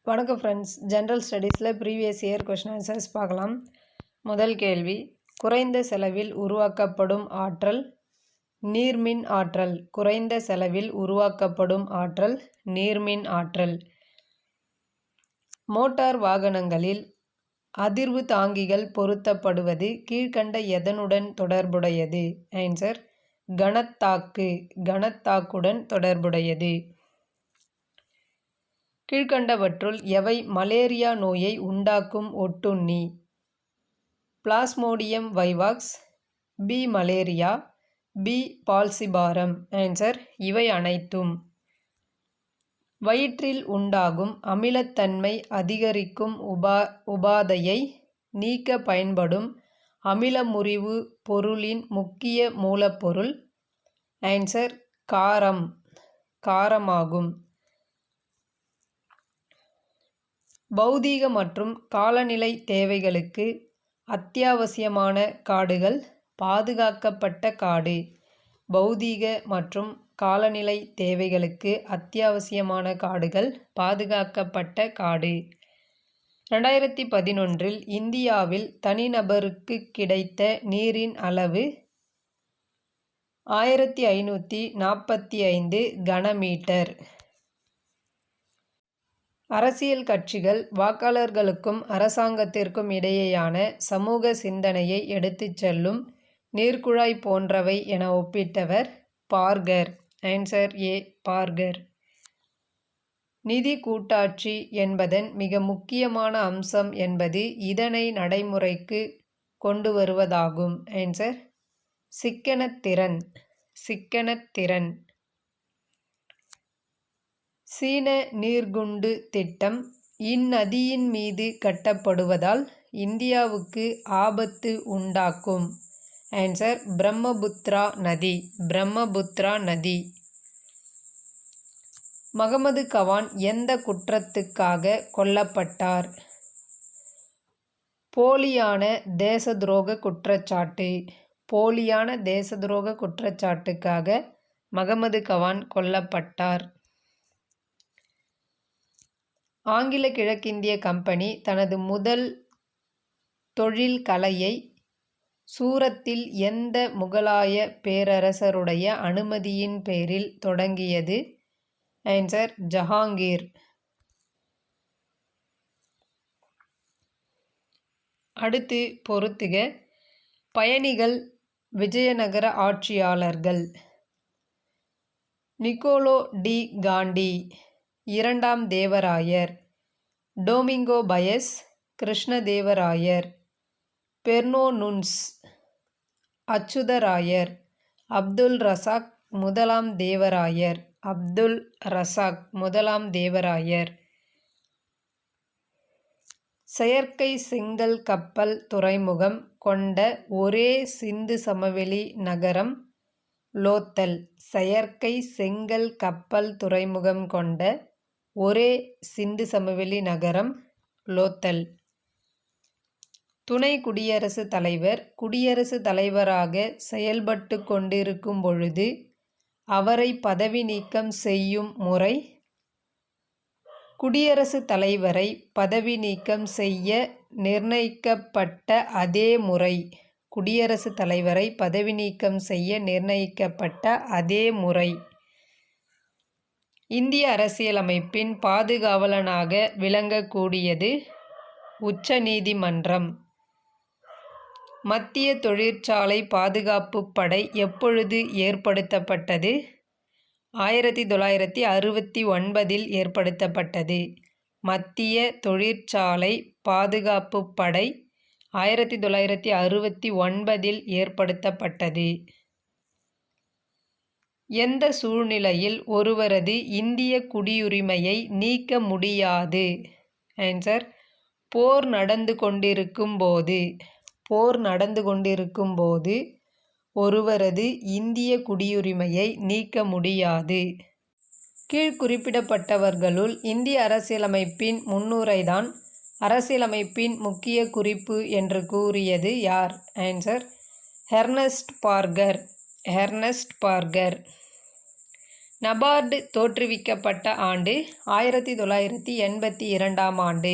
வணக்கம் friends. General ஸ்டடீஸில் previous year question answers பார்க்கலாம். முதல் கேள்வி, குறைந்த செலவில் உருவாக்கப்படும் ஆற்றல் நீர்மின் ஆற்றல். குறைந்த செலவில் உருவாக்கப்படும் ஆற்றல் நீர்மின் ஆற்றல். மோட்டார் வாகனங்களில் அதிர்வு தாங்கிகள் பொருத்தப்படுவது கீழ்கண்ட எதனுடன் தொடர்புடையது? ஆன்சர், கனத்தாக்குடன் தொடர்புடையது. கீழ்கண்டவற்றுள் எவை மலேரியா நோயை உண்டாக்கும் ஒட்டுண்ணி? Plasmodium vivax, P malaria, P falciparum. Answer, இவை அனைத்தும். வயிற்றில் உண்டாகும் அமிலத்தன்மை அதிகரிக்கும் உபாதையை நீக்க பயன்படும் அமிலமுறிவு பொருளின் முக்கிய மூலப்பொருள்? ஆன்சர், காரமாகும். பௌதீக மற்றும் காலநிலை தேவைகளுக்கு அத்தியாவசியமான காடுகள் பாதுகாக்கப்பட்ட காடு. பௌதீக மற்றும் காலநிலை தேவைகளுக்கு அத்தியாவசியமான காடுகள் பாதுகாக்கப்பட்ட காடு. 2011 இந்தியாவில் தனிநபருக்கு கிடைத்த நீரின் அளவு 1545 கனமீட்டர். அரசியல் கட்சிகள் வாக்காளர்களுக்கும் அரசாங்கத்திற்கும் இடையேயான சமூக சிந்தனையை எடுத்துச் செல்லும் நீர்க்குழாய் போன்றவை என ஒப்பிட்டவர் பார்கர். ஆன்சர், ஏ பார்கர். நிதி கூட்டாட்சி என்பதன் மிக முக்கியமான அம்சம் என்பது இதனை நடைமுறைக்கு கொண்டு வருவதாகும். ஆன்சர், சிக்கனத்திறன். சீன நீர்குண்டு திட்டம் இந்நதியின் மீது கட்டப்படுவதால் இந்தியாவுக்கு ஆபத்து உண்டாக்கும். ஆன்சர், பிரம்மபுத்திரா நதி. மகமது கவான் எந்த குற்றத்துக்காக கொல்லப்பட்டார்? போலியான தேச துரோக குற்றச்சாட்டுக்காக மகமது கவான் கொல்லப்பட்டார். ஆங்கில கிழக்கிந்திய கம்பெனி தனது முதல் தொழில் கலையை சூரத்தில் எந்த முகலாய பேரரசருடைய அனுமதியின் பேரில் தொடங்கியது? ஆன்சர், ஜஹாங்கீர். அடுத்து பொறுத்துக. பயணிகள் விஜயநகர ஆட்சியாளர்கள்: நிக்கோலோ டி காண்டி, இரண்டாம் தேவராயர், டோமிங்கோ பயஸ், கிருஷ்ணதேவராயர், பெர்னோனுன்ஸ், அச்சுதராயர், அப்துல் ரசாக் முதலாம் தேவராயர். செயற்கை செங்கல் கப்பல் துறைமுகம் கொண்ட ஒரே சிந்து சமவெளி நகரம் லோத்தல். செயற்கை செங்கல் கப்பல் துறைமுகம் கொண்ட ஒரே சிந்து சமவெளி நகரம் லோத்தல். துணை குடியரசுத் தலைவர் குடியரசுத் தலைவராக செயல்பட்டு கொண்டிருக்கும் பொழுது அவரை பதவி நீக்கம் செய்யும் முறை? குடியரசுத் தலைவரை பதவி நீக்கம் செய்ய நிர்ணயிக்கப்பட்ட அதே முறை. குடியரசுத் தலைவரை பதவி நீக்கம் செய்ய நிர்ணயிக்கப்பட்ட அதே முறை. இந்திய அரசியலமைப்பின் பாதுகாவலனாக விளங்கக்கூடியது உச்ச நீதிமன்றம். மத்திய தொழிற்சாலை பாதுகாப்பு படை எப்பொழுது ஏற்படுத்தப்பட்டது? 1969 ஏற்படுத்தப்பட்டது. மத்திய தொழிற்சாலை பாதுகாப்பு படை 1969 ஏற்படுத்தப்பட்டது. எந்த சூழ்நிலையில் ஒருவரது இந்திய குடியுரிமையை நீக்க முடியாது? ஆன்சர், போர் நடந்து கொண்டிருக்கும் போது ஒருவரது இந்திய குடியுரிமையை நீக்க முடியாது. கீழ்குறிப்பிடப்பட்டவர்களுள் இந்திய அரசியலமைப்பின் முன்னுரைதான் அரசியலமைப்பின் முக்கிய குறிப்பு என்று கூறியது யார்? Answer, Ernest Barker. நபார்டு தோற்றுவிக்கப்பட்ட ஆண்டு 1982ஆம் ஆண்டு.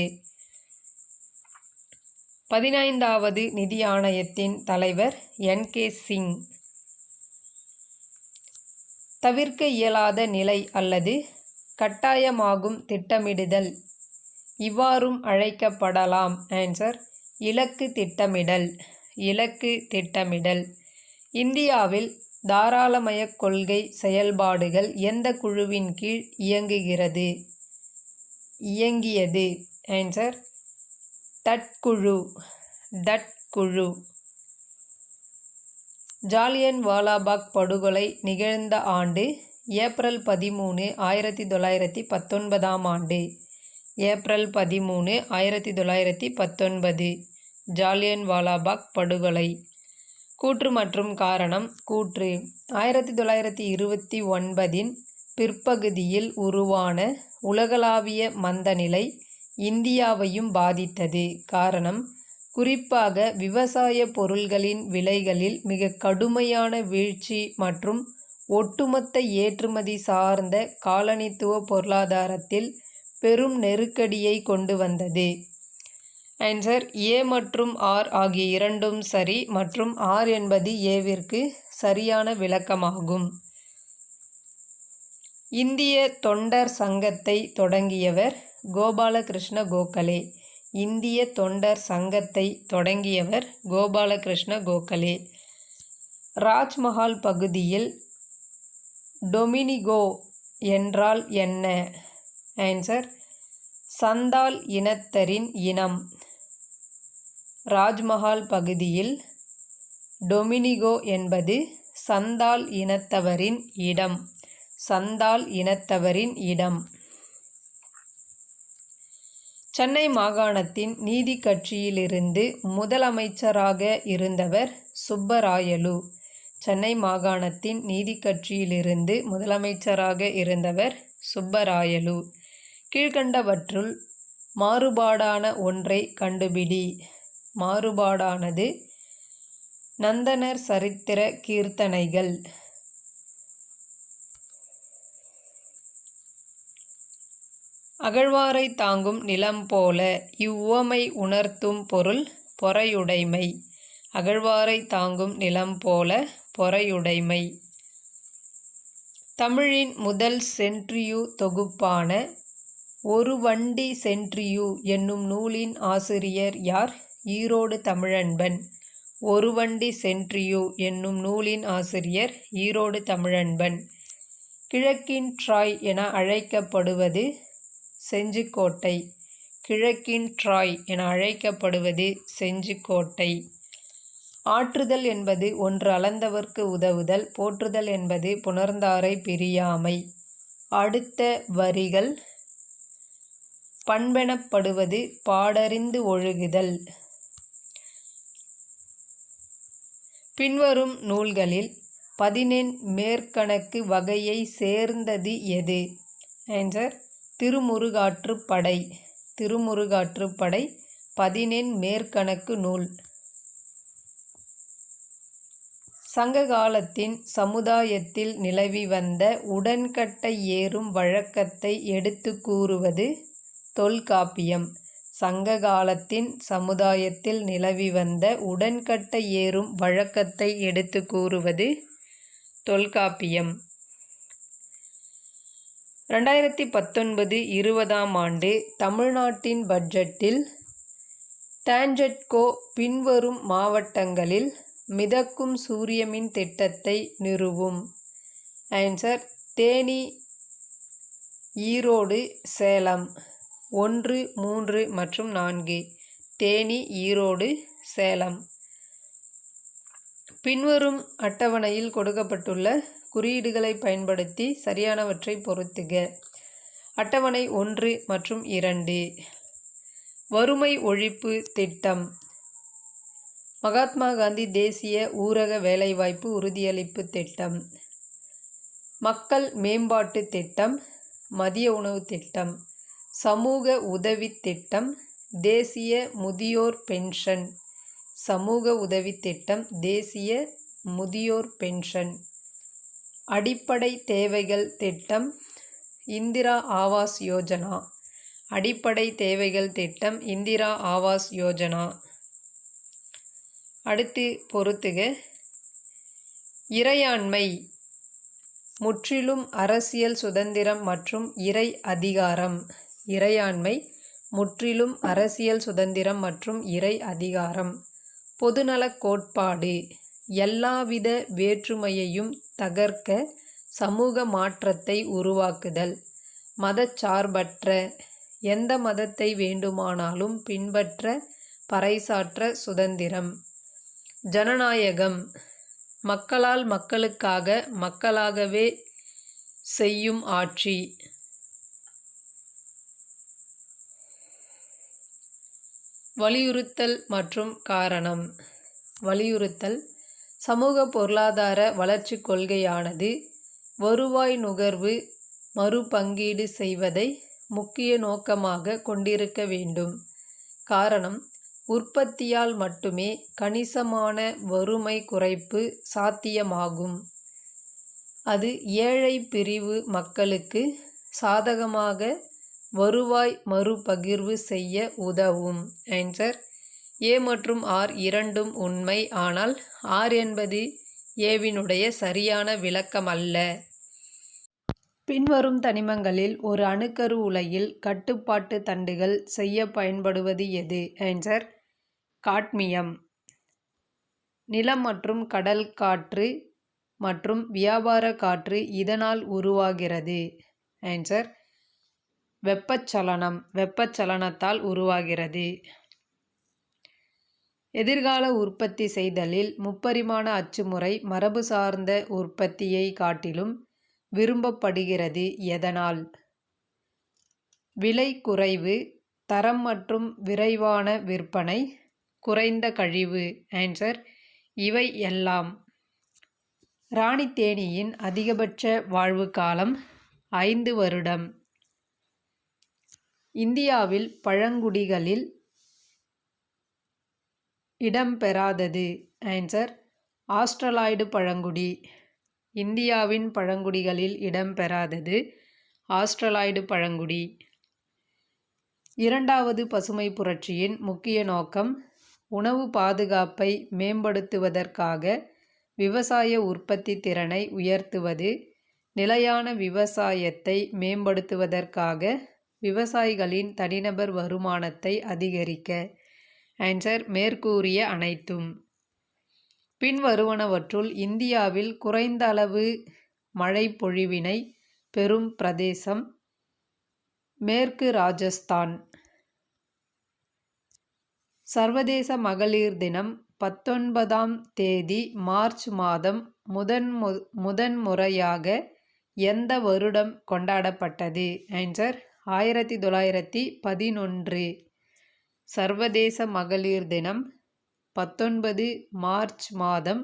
15வது நிதி ஆணையத்தின் தலைவர் NK சிங். தவிர்க்க இயலாத நிலை அல்லது கட்டாயமாகும் திட்டமிடுதல் இவ்வாறும் அழைக்கப்படலாம். ஆன்சர் இலக்கு திட்டமிடல். இலக்கு திட்டமிடல். இந்தியாவில் தாராளமயக் கொள்கை செயல்பாடுகள் எந்த குழுவின் கீழ் இயங்கியது? ஆன்சர் டட் குழு. டட் குழு. ஜாலியன் வாலாபாக் படுகொலை நிகழ்ந்த ஆண்டு ஏப்ரல் 13, 1919ஆம் ஆண்டு. ஏப்ரல் 13, 1919 ஜாலியன் வாலாபாக் படுகொலை. கூற்று மற்றும் காரணம். கூற்று: 1929இன் பிற்பகுதியில் உருவான உலகளாவிய மந்தநிலை இந்தியாவையும் பாதித்தது. காரணம்: குறிப்பாக விவசாய பொருள்களின் விலைகளில் மிக கடுமையான வீழ்ச்சி மற்றும் ஒட்டுமொத்த ஏற்றுமதி சார்ந்த காலனித்துவ பொருளாதாரத்தில் பெரும் நெருக்கடியை கொண்டு வந்தது. ஆன்சர் A மற்றும் R ஆகிய இரண்டும் சரி மற்றும் R என்பது Aவிற்கு சரியான விளக்கமாகும். இந்திய தொண்டர் சங்கத்தை தொடங்கியவர் கோபாலகிருஷ்ண கோகலே. இந்திய தொண்டர் சங்கத்தை தொடங்கியவர் கோபாலகிருஷ்ண கோகலே. ராஜ்மஹால் பகுதியில் டொமினிகோ என்றால் என்ன? ஆன்சர் சந்தால் இனத்தரின் இனம். ராஜ்மஹால் பகுதியில் டொமினிகோ என்பது சந்தால் இனத்தவரின் இடம். சந்தால் இனத்தவரின் இடம். சென்னை மாகாணத்தின் நீதி கட்சியிலிருந்து முதலமைச்சராக இருந்தவர் சுப்பராயலு. சென்னை மாகாணத்தின் நீதி கட்சியிலிருந்து முதலமைச்சராக இருந்தவர் சுப்பராயலு. கீழ்கண்டவற்றுள் மாறுபாடான ஒன்றை கண்டுபிடி. மாறுபாடானது நந்தனர் சரித்திர கீர்த்தனைகள். அகழ்வாரை தாங்கும் நிலம் போல. இவ்வுவமை உணர்த்தும் பொருள் பொறையுடைமை. அகழ்வாரை தாங்கும் நிலம் போல பொறையுடைமை. தமிழின் முதல் சென்ட்ரியூ தொகுப்பான ஒரு வண்டி சென்ட்ரியூ என்னும் நூலின் ஆசிரியர் யார்? ஈரோடு தமிழன்பன். ஒரு வண்டி சென்ட்ரியூ என்னும் நூலின் ஆசிரியர் ஈரோடு தமிழன்பன். கிழக்கின் ட்ராய் என அழைக்கப்படுவது செஞ்சிக்கோட்டை. கிழக்கின் ட்ராய் என அழைக்கப்படுவது செஞ்சிக்கோட்டை. ஆற்றுதல் என்பது ஒன்று அளந்தவர்க்கு உதவுதல். போற்றுதல் என்பது புணர்ந்தாரை பிரியாமை. அடுத்த வரிகள் பண்பெனப்படுவது பாடறிந்து ஒழுகுதல். பின்வரும் நூல்களில் 14 மேற்கணக்கு வகையை சேர்ந்தது எது? ஆன்சர் திருமுருகாற்றுப்படை. திருமுருகாற்றுப்படை 14 மேற்கணக்கு நூல். சங்க காலத்தின் சமுதாயத்தில் நிலவி வந்த உடன்கட்டை ஏறும் வழக்கத்தை எடுத்து கூறுவது தொல்காப்பியம். சங்க காலத்தின் சமுதாயத்தில் நிலவி வந்த உடன்கட்டை ஏறும் வழக்கத்தை எடுத்து கூறுவது தொல்காப்பியம். 2019-20ஆம் ஆண்டு தமிழ்நாட்டின் பட்ஜெட்டில் டான்ஜெட்கோ பின்வரும் மாவட்டங்களில் மிதக்கும் சூரியமின் திட்டத்தை நிறுவும். ஆன்சர் தேனி, ஈரோடு, சேலம். 1, 3 மற்றும் 4. தேனி, ஈரோடு, சேலம். பின்வரும் அட்டவணையில் கொடுக்கப்பட்டுள்ள குறியீடுகளை பயன்படுத்தி சரியானவற்றை பொருத்துக. அட்டவணை 1 மற்றும் 2. வறுமை ஒழிப்பு திட்டம். மகாத்மா காந்தி தேசிய ஊரக வேலைவாய்ப்பு உறுதியளிப்பு திட்டம். மக்கள் மேம்பாட்டு திட்டம். மதிய உணவு திட்டம். சமூக உதவி திட்டம். தேசிய முதியோர் பென்ஷன். சமூக உதவி திட்டம். தேசிய முதியோர் பென்ஷன். அடிப்படை தேவைகள் திட்டம் இந்திரா ஆவாஸ் யோஜனா. அடிப்படை தேவைகள் திட்டம் இந்திரா ஆவாஸ் யோஜனா. அடுத்து பொறுத்துக. இறையாண்மை முற்றிலும் அரசியல் சுதந்திரம் மற்றும் இறை அதிகாரம். இறையாண்மை முற்றிலும் அரசியல் சுதந்திரம் மற்றும் இறை அதிகாரம். பொதுநலக் கோட்பாடு எல்லாவித வேற்றுமையையும் தகர்க்க சமூக மாற்றத்தை உருவாக்குதல். மதச்சார்பற்ற எந்த மதத்தை வேண்டுமானாலும் பின்பற்ற பறைசாற்ற சுதந்திரம். ஜனநாயகம் மக்களால் மக்களுக்காக மக்களாகவே செய்யும் ஆட்சி. வலியுறுத்தல் மற்றும் காரணம். வலியுறுத்தல் சமூக பொருளாதார வளர்ச்சிக் கொள்கையானது வருவாய் நுகர்வு மறுபங்கீடு செய்வதை முக்கிய நோக்கமாக கொண்டிருக்க வேண்டும். காரணம் உற்பத்தியால் மட்டுமே கணிசமான வறுமை குறைப்பு சாத்தியமாகும். அது ஏழை பிரிவு மக்களுக்கு சாதகமாக வருவாய் மறுபகிர்வு செய்ய உதவும். ஆன்சர் ஏ மற்றும் ஆர் இரண்டும் உண்மை. ஆனால் ஆர் என்பது ஏவினுடைய சரியான விளக்கம் அல்ல. பின்வரும் தனிமங்களில் ஒரு அணுக்கரு உலையில் கட்டுப்பாட்டு தண்டுகள் செய்ய பயன்படுவது எது? Answer cadmium. நிலம் மற்றும் கடல் காற்று மற்றும் வியாபார காற்று இதனால் உருவாகிறது. ஆன்சர் வெப்பச்சலனம். வெப்பச்சலனத்தால் உருவாகிறது. எதிர்கால உற்பத்தி செய்தலில் முப்பரிமாண அச்சுமுறை மரபு சார்ந்த உற்பத்தியை காட்டிலும் விரும்பப்படுகிறது. எதனால்? விலை குறைவு, தரம் மற்றும் விரைவான விற்பனை, குறைந்த கழிவு. ஆன்சர் இவை எல்லாம். ராணி தேனீயின் அதிகபட்ச வாழ்வு காலம் 5 வருடம். இந்தியாவில் பழங்குடிகளில் இடம்பெறாதது. ஆன்சர் ஆஸ்ட்ரலாய்டு பழங்குடி. இந்தியாவின் பழங்குடிகளில் இடம்பெறாதது ஆஸ்ட்ரலாய்டு பழங்குடி. இரண்டாவது பசுமை புரட்சியின் முக்கிய நோக்கம் உணவு பாதுகாப்பை மேம்படுத்துவதற்காக விவசாய உற்பத்தி திறனை உயர்த்துவது, நிலையான விவசாயத்தை மேம்படுத்துவதற்காக விவசாயிகளின் தனிநபர் வருமானத்தை அதிகரிக்க. ஆன்சர் மேற்கூறிய அனைத்தும். பின்வருவனவற்றுள் இந்தியாவில் குறைந்த அளவு மழை பொழிவினை பெறும் பிரதேசம் மேற்கு ராஜஸ்தான். சர்வதேச மகளிர் தினம் 19ஆம் தேதி மார்ச் மாதம் முதன்முறையாக எந்த வருடம் கொண்டாடப்பட்டது? ஆன்சர் 1911. சர்வதேச மகளிர் தினம் 19 மார்ச் மாதம்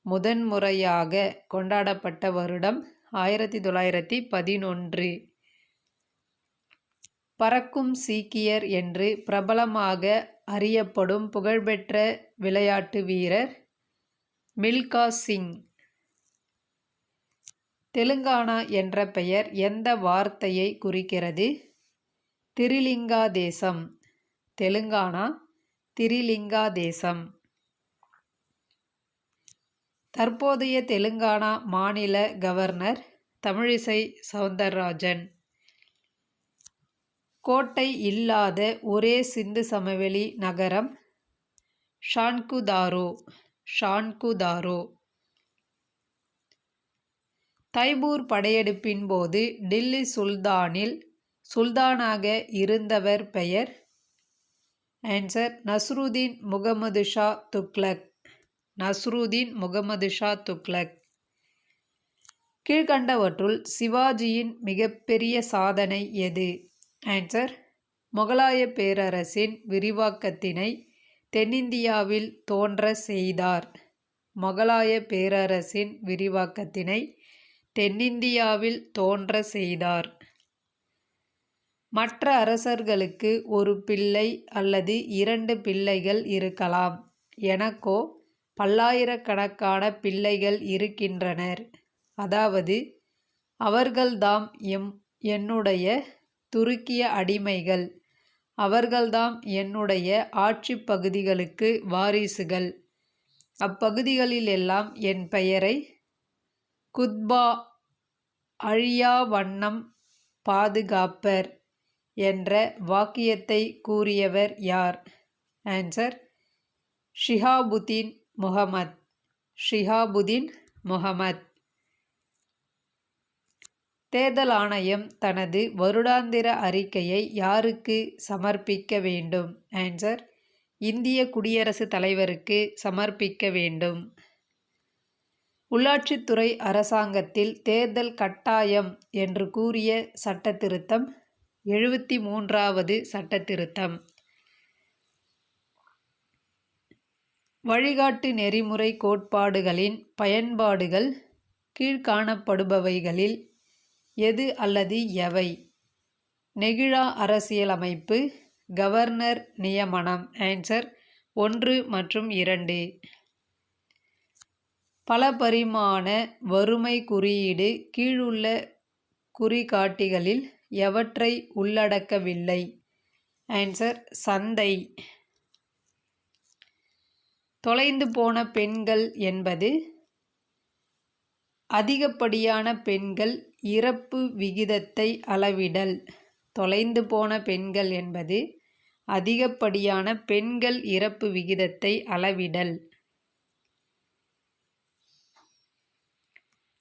முதன்முறையாக கொண்டாடப்பட்ட வருடம் 1911. பறக்கும் சீக்கியர் என்று பிரபலமாக அறியப்படும் புகழ்பெற்ற விளையாட்டு வீரர் மில்கா சிங். தெலுங்கானா என்ற பெயர் எந்த வார்த்தையை குறிக்கிறது? திரிலிங்கா தேசம். தெலுங்கானா திரிலிங்கா தேசம். தற்போதைய தெலுங்கானா மாநில கவர்னர் தமிழிசை சவுந்தரராஜன். கோட்டை இல்லாத ஒரே சிந்து சமவெளி நகரம் ஷான்குதாரோ. ஷான்குதாரோ. தைபூர் படையெடுப்பின் போது டில்லி சுல்தானாக இருந்தவர் பெயர்? ஆன்சர் நஸ்ருதீன் முகமது ஷா துக்ளக். நஸ்ருதீன் முகமது ஷா துக்ளக். கீழ்கண்டவற்றுள் சிவாஜியின் மிகப்பெரிய சாதனை எது? ஆன்சர் முகலாய பேரரசின் விரிவாக்கத்தினை தென்னிந்தியாவில் தோன்ற செய்தார். முகலாய பேரரசின் விரிவாக்கத்தினை தென்னிந்தியாவில் தோன்ற செய்தார். மற்ற அரசர்களுக்கு ஒரு பிள்ளை அல்லது 2 பிள்ளைகள் இருக்கலாம். எனக்கோ பல்லாயிரக்கணக்கான பிள்ளைகள் இருக்கின்றனர். அதாவது அவர்கள்தாம் என்னுடைய துருக்கிய அடிமைகள், அவர்கள்தாம் என்னுடைய ஆட்சி பகுதிகளுக்கு வாரிசுகள், அப்பகுதிகளிலெல்லாம் என் பெயரை குத்பா அழியா வண்ணம் பாதுகாப்பர் என்ற வாக்கியத்தை கூறியவர் யார்? Answer Shihabuddin Muhammad. Shihabuddin Muhammad. தேர்தல் ஆணையம் தனது வருடாந்திர அறிக்கையை யாருக்கு சமர்ப்பிக்க வேண்டும்? ஆன்சர் இந்திய குடியரசுத் தலைவருக்கு சமர்ப்பிக்க வேண்டும். உள்ளாட்சித்துறை அரசாங்கத்தில் தேர்தல் கட்டாயம் என்று கூறிய சட்டத்திருத்தம் 73வது சட்டத்திருத்தம். வழிகாட்டு நெறிமுறை கோட்பாடுகளின் பயன்பாடுகள் கீழ்காணப்படுபவைகளில் எது அல்லது எவை? நெகிழா அரசியலமைப்பு, கவர்னர் நியமனம். ஆன்சர் 1 மற்றும் 2. பலபரிமாண வறுமை குறியீடு கீழுள்ள குறிகாட்டிகளில் எவற்றை உள்ளடக்கவில்லை? ஆன்சர் சந்தை. தொலைந்து போன பெண்கள் என்பது அதிகப்படியான பெண்கள் இறப்பு விகிதத்தை அளவிடல். தொலைந்து போன பெண்கள் என்பது அதிகப்படியான பெண்கள் இறப்பு விகிதத்தை அளவிடல்.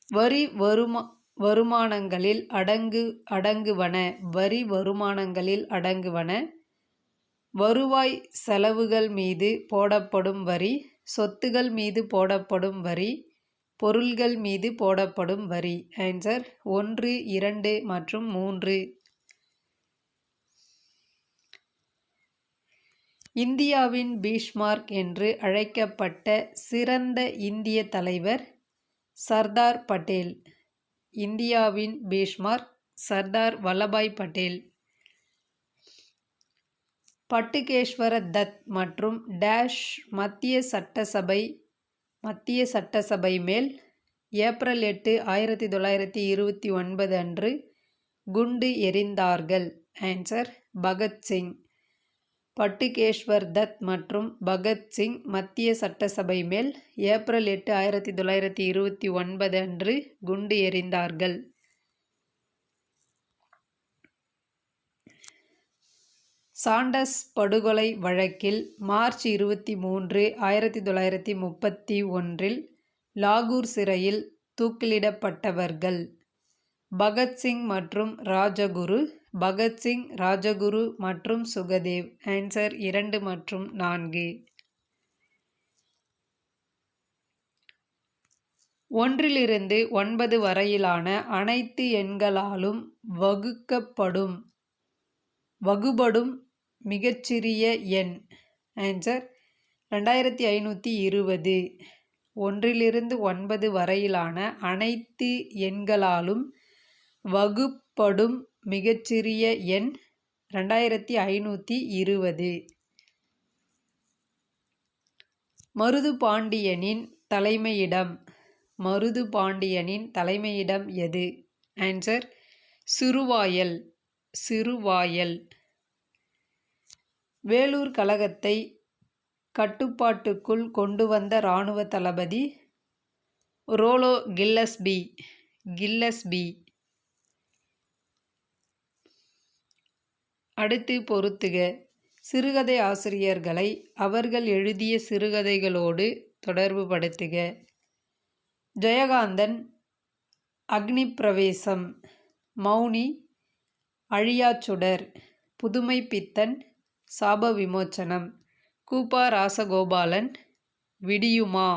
வரி வருமானங்களில் அடங்குவன. வரி வருமானங்களில் அடங்குவன வருவாய் செலவுகள் மீது போடப்படும் வரி, சொத்துகள் மீது போடப்படும் வரி, பொருள்கள் மீது போடப்படும் வரி. ஆன்சர் 1, 2 மற்றும் 3. இந்தியாவின் பீஷ்மார்க் என்று அழைக்கப்பட்ட சிறந்த இந்திய தலைவர் சர்தார் பட்டேல். இந்தியாவின் பீஷ்மார்க் சர்தார் வல்லபாய் பட்டேல். பட்டுகேஸ்வர தத் மற்றும் டேஷ் மத்திய சட்டசபை மேல் ஏப்ரல் 8, 1929 அன்று குண்டு எறிந்தார்கள்? ஆன்சர் பகத்சிங். பட்டுகேஸ்வர் தத் மற்றும் பகத்சிங் மத்திய சட்டசபை மேல் ஏப்ரல் 8, 1929 அன்று குண்டு எறிந்தார்கள். சாண்டர்ஸ் படுகொலை வழக்கில் மார்ச் 23, 1931 லாகூர் சிறையில் தூக்கிலிடப்பட்டவர்கள்? பகத்சிங் மற்றும் ராஜகுரு. பகத்சிங், ராஜகுரு மற்றும் சுகதேவ். ஆன்சர் 2 மற்றும் 4. 1 - 9 வரையிலான அனைத்து எண்களாலும் வகுபடும் மிகச்சிறிய எண்? ஆன்சர் 2520. 1 - 9 வரையிலான அனைத்து எண்களாலும் வகுப்படும் மிகச்சிறிய எண் 2520. மருதுபாண்டியனின் தலைமையிடம். மருதுபாண்டியனின் தலைமையிடம் எது? ஆன்சர் சிறுவாயல். சிறுவாயல். வேலூர் கழகத்தை கட்டுப்பாட்டுக்குள் கொண்டு வந்த இராணுவ தளபதி ரோலோ கில்லஸ்பி. கில்லஸ்பி. அடுத்து பொறுத்துக. சிறுகதை ஆசிரியர்களை அவர்கள் எழுதிய சிறுகதைகளோடு தொடர்புபடுத்துக. ஜெயகாந்தன் அக்னிப்பிரவேசம், மௌனி அழியாச்சுடர், புதுமைப்பித்தன் சாப விமோச்சனம், கூபா ராசகோபாலன் விடியுமா.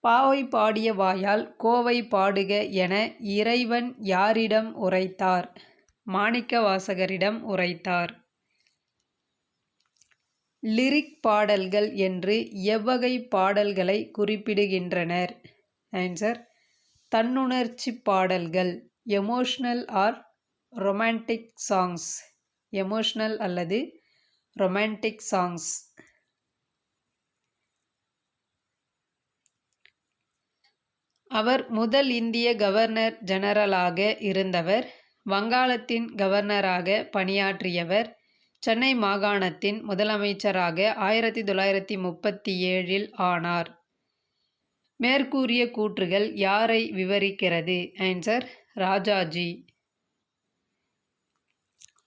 பாவை பாடிய வாயால் கோவை பாடுக என இறைவன் யாரிடம் உரைத்தார்? மாணிக்கவாசகரிடம் உரைத்தார். லிரிக் பாடல்கள் என்று எவ்வகை பாடல்களை குறிப்பிடுகின்றனர்? ஆன்சர் தன்னுணர்ச்சி பாடல்கள். Emotional or romantic songs. Emotional அல்லது ரொமான்டிக் சாங்ஸ். அவர் முதல் இந்திய கவர்னர் ஜெனரலாக இருந்தவர். வங்காளத்தின் கவர்னராக பணியாற்றியவர். சென்னை மாகாணத்தின் முதலமைச்சராக 1937 ஆனார். மேற்கூறிய கூற்றுகள் யாரை விவரிக்கிறது? ஆன்சர் ராஜாஜி.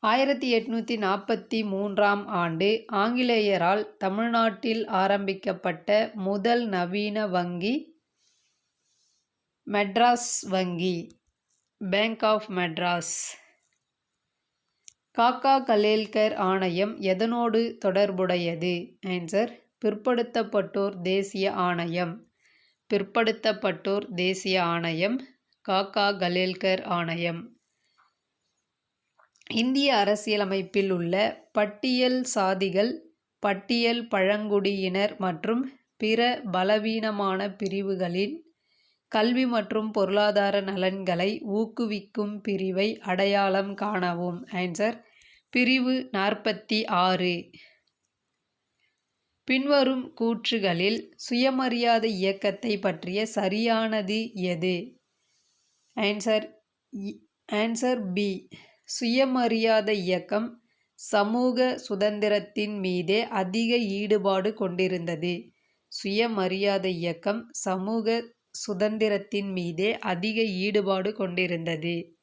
1843 ஆண்டு ஆங்கிலேயரால் தமிழ்நாட்டில் ஆரம்பிக்கப்பட்ட முதல் நவீன வங்கி மெட்ராஸ் வங்கி, பேங்க் ஆஃப் மெட்ராஸ். காக்கா கலேல்கர் ஆணையம் எதனோடு தொடர்புடையது? ஆன்சர் பிற்படுத்தப்பட்டோர் தேசிய ஆணையம். பிற்படுத்தப்பட்டோர் தேசிய ஆணையம், காக்கா கலேல்கர் ஆணையம். இந்திய அரசியலமைப்பில் உள்ள பட்டியல் சாதிகள், பட்டியல் பழங்குடியினர் மற்றும் பிற பலவீனமான பிரிவுகளின் கல்வி மற்றும் பொருளாதார நலன்களை ஊக்குவிக்கும் பிரிவை அடையாளம் காணவும். ஆன்சர் பிரிவு 46. பின்வரும் கூற்றுகளில் சுயமரியாதை இயக்கத்தை பற்றிய சரியானது எது? Answer B. சுயமரியாதை இயக்கம் சமூக சுதந்திரத்தின் மீதே அதிக ஈடுபாடு கொண்டிருந்தது. சுயமரியாதை இயக்கம் சமூக சுதந்திரத்தின் மீதே அதிக ஈடுபாடு கொண்டிருந்தது.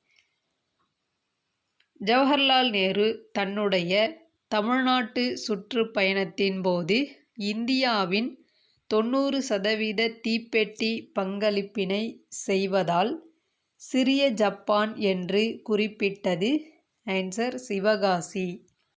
ஜவஹர்லால் நேரு தன்னுடைய தமிழ்நாட்டு சுற்றுப்பயணத்தின் போது இந்தியாவின் 90% தீப்பெட்டி பங்களிப்பினை செய்வதால் சிறிய ஜப்பான் என்று குறிப்பிட்டது. ஆன்சர் சிவகாசி.